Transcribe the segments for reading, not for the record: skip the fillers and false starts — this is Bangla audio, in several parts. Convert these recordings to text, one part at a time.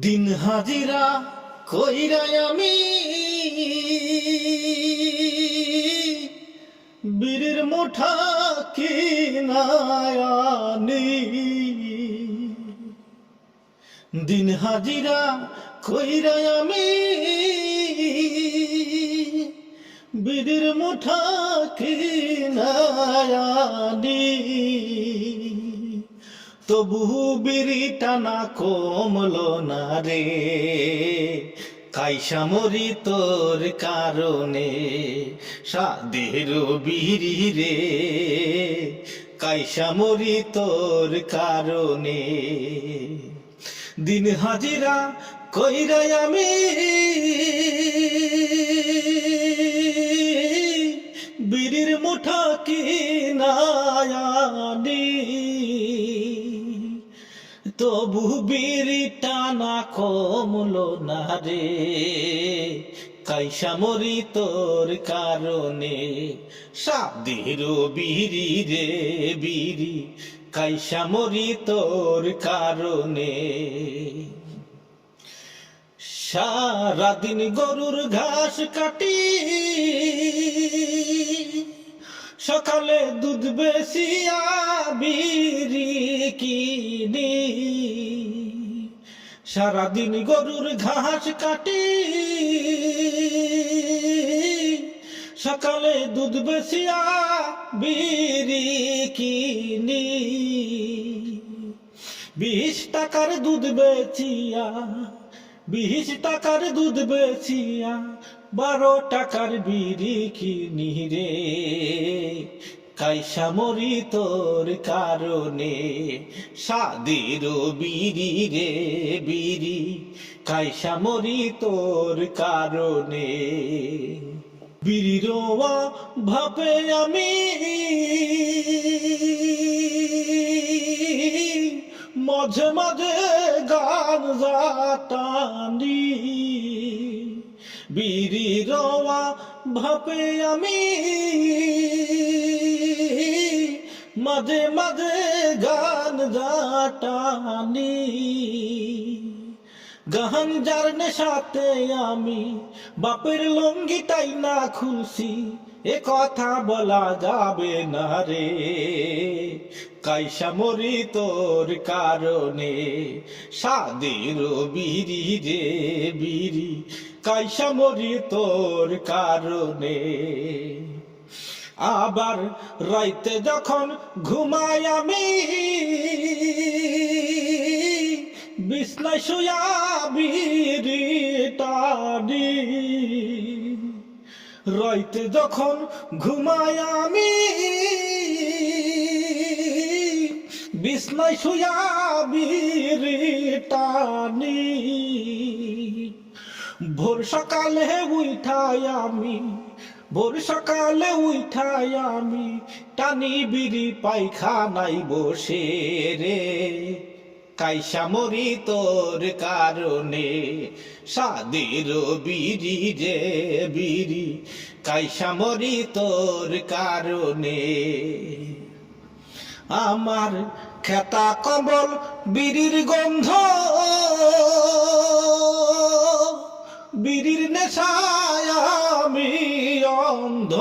দিন হাজিরা কইরাই আমি বীরের মুঠা কিনায়ানি। দিন হাজিরা কইরাই আমি বীরের মুঠা কিনায়ানি। তবু বিড়ি টানা কমলো না রে, কাইসা মরি তোর কারণে। সাদের বিড়ি রে, কাইসা মরি তোর কারণে। দিন হাজিরা কইরাই আমি বিড়ির মুঠা কিনায়ানি। তবু বিড়ি টানা কমলো না রে, কাইসা মরি তোর কারণে। সাদের বিড়ি রে বিড়ি, কাইসা মরি তোর কারণে। সারাদিন গরুর ঘাস কাটি, সকালে দুধ বেশিয়া বিড়ি কিনি। সারাদিন গরুর ঘাস কাটি, সকালে দুধ বেশিয়া বিড়ি কিনি। 20 টাকার দুধ বেচিয়া, 20 টাকার দুধ বেচিয়া 12 টাকার বিড়ি কিনি রে, কাইসা মরি তোর কারণে। সাদের বিড়ি রে বিড়ি, কাইসা মরি তোর কারণে। বিড়ির ভাবে আমি মাঝে মাঝে গান জাটানি। বিড়ির ভাবে আমি মাঝে মাঝে গান জাটানি। গাঞ্জার নেশাতে আমি বাপের লঙ্গিটাই না খুলছি, এ কথা বলা যাবে না রে, কাইসা মরি তোর কারণে। সাদের বিড়ি রে বিড়ি, কাইসা মরি তোর কারণে। আবার রাইতে যখন ঘুমাই আমি বিছনায় শুয়া বিড়ি টানি। রাইতে যখন ঘুমাই আমি বিছনায় শুয়া বিড়ি টানি। ভোর সকালে উঠাই আমি, ভোর সকালে উঠাই আমি টানি বিড়ি পায়খানায় বসে রে, কাইসা মরি তোর কারণে। সাদের বিড়ি রে বিড়ি, কাইসা মরি তোর কারণে। আমার খেতা কম্বল বিড়ির গন্ধ, বিড়ির নেশায় আমি অন্ধ।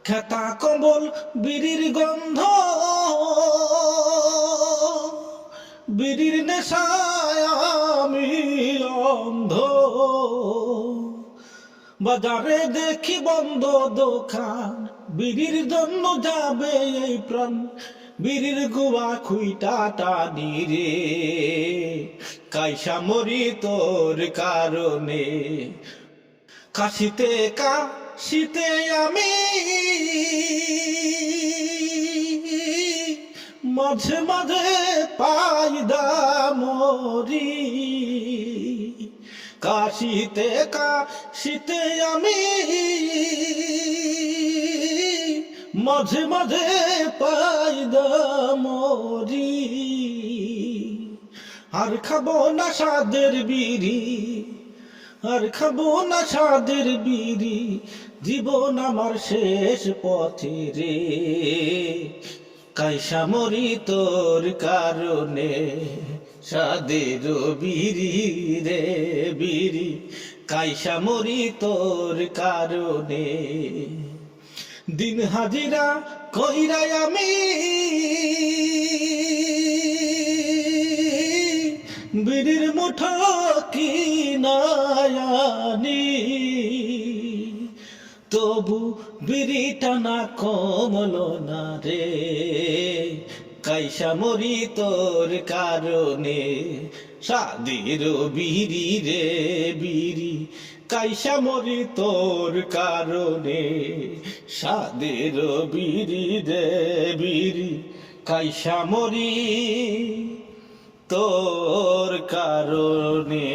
খেতা কম্বল বিড়ির গন্ধ, বিড়ির নেশায় আমি অন্ধ। বাজারে দেখি বন্ধ দোকান, বিড়ির জন্য যাবে এই প্রাণ। বিড়ির গুয়া খুইটা টানি রে, কাইসা মরি তোর কারণে। কাশিতে কাশিতে আমি মাঝে মাঝে পায়দা মরি। কাশিতে কাশিতে আমি মাঝে মাঝে পায়দা মরি। আর খাবো না সাদের বিড়ি, আর খাবো না সাদের বিড়ি, জীবন আমার শেষ পথে রে, কাইসা মরি তোর কারণে। সাদের বিড়ি রে বিড়ি কাইসা মরি তোর কারণে দিন হাজিরা কইরাই আমি বিড়ির মুঠো কিনায়ানি তবু বিড়িটা না কমলো না রে কাইসা মরি তোর কারণে সাদের বিড়ি রে বিড়ি কাইসা মরি তোর কারণে সাদের বিড়ি রে বিড়ি কাইসা মরি তোর কারণে।